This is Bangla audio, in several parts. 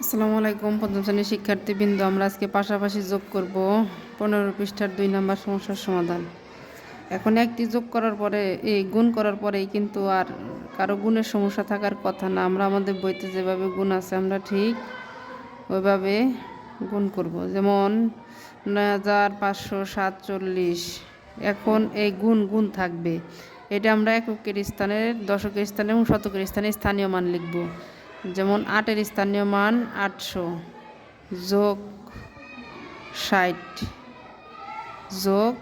আসসালামু আলাইকুম পঞ্চম শ্রেণীর শিক্ষার্থীবৃন্দ, আমরা আজকে পাশাপাশি যোগ করব 15 পৃষ্ঠার 2 নম্বর সমস্যার সমাধান। এখন একটি যোগ করার পরে এই গুণ করার পরেই কিন্তু আর কারো গুণের সমস্যা থাকার কথা না। আমরা আমাদের বইতে যেভাবে গুণ আছে আমরা ঠিক ওইভাবে গুণ করব। যেমন 9547। এখন এই গুণ থাকবে, এটা আমরা এককের স্থানে, দশকের স্থানে এবং শতকের স্থানে স্থানীয় মান লিখব। যেমন 8-এর স্থানীয় মান 800 যোগ 60 যোগ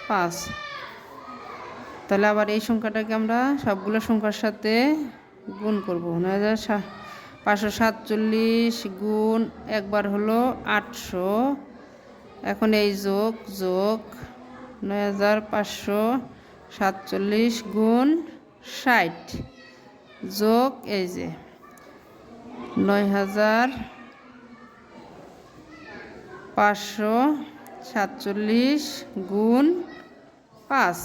5। তাহলে আবার এই সংখ্যাটাকে আমরা সবগুলো সংখ্যার সাথে গুণ করব। 9547 গুণ একবার হলো 800। এখন এই যোগ 9547 গুণ 60 যোগ এই যে 9547 গুণ 5।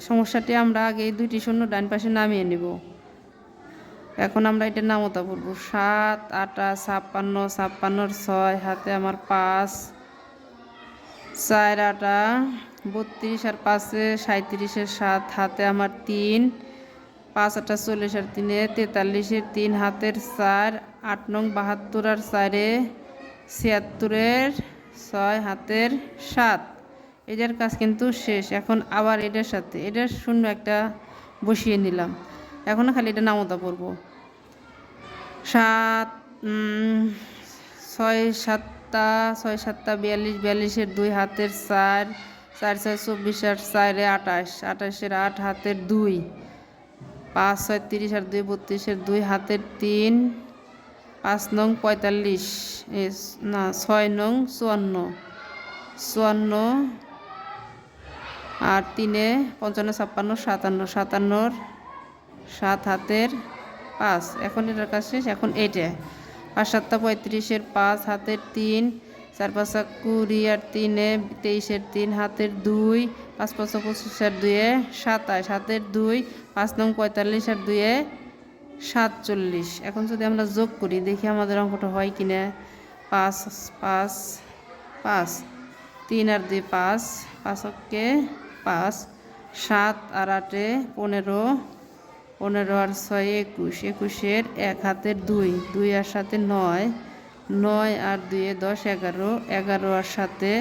সমস্যাটি আমরা আগে এই দুইটি শূন্য ডান পাশে নামিয়ে নেব। এখন আমরা এটা নামতা পড়ব। 7 8 56 56 6 হাতে আমার 5, 4 8 32 আর 5 37 7 হাতে আমার 3, 5 8 40 আর 3 43 3 হাতের 4, 8 নং 72 আর 4 76 6 হাতের 7। এটার কাজ কিন্তু শেষ। এখন আবার এটার সাথে এটার শূন্য একটা বসিয়ে নিলাম। এখন খালি এটা নামতা পড়ব। 7 6 7 6 7 42 42 2 হাতের 4, 4 6 24 আর 4 28 28 8 হাতের 2, 5 6 30 আর 2 32 2 হাতের 3, 5 নং 45 না 6 নং 54 54 আর 3 55 56 57 7 হাতের 5। এখন এটার কাজ শেষ। এখন এইটা 5 7 35 5 হাতের 3, 4 5 20 আর 3 23 3 হাতের 2, 5 5 25 আর 2 27 হাতের 2, 5 নং 45 আর 2 47। এখন যদি আমরা যোগ করি দেখি আমাদের অঙ্কটা হয় কিনা। 5 5 5 3 আর 2 5 5 কে 5, 7 আর 8 15 15 আর 6 21 21 1 হাতের 2 2 আর 7 9 9 আর 2 10 11 11 আর 7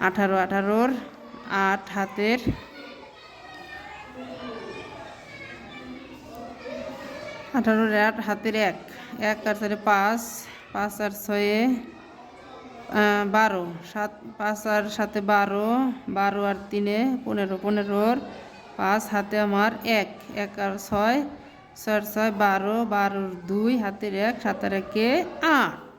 18 18 8 হাতের 18 8 হাতের 1 1 আর 4 5 5 আর 6 12 7 5 আর 7 12 12 আর 3 15 15 5 হাতে আমার 1 1 আর 6 6 6 12 12 2 হাতের 1 7 আর 1 8।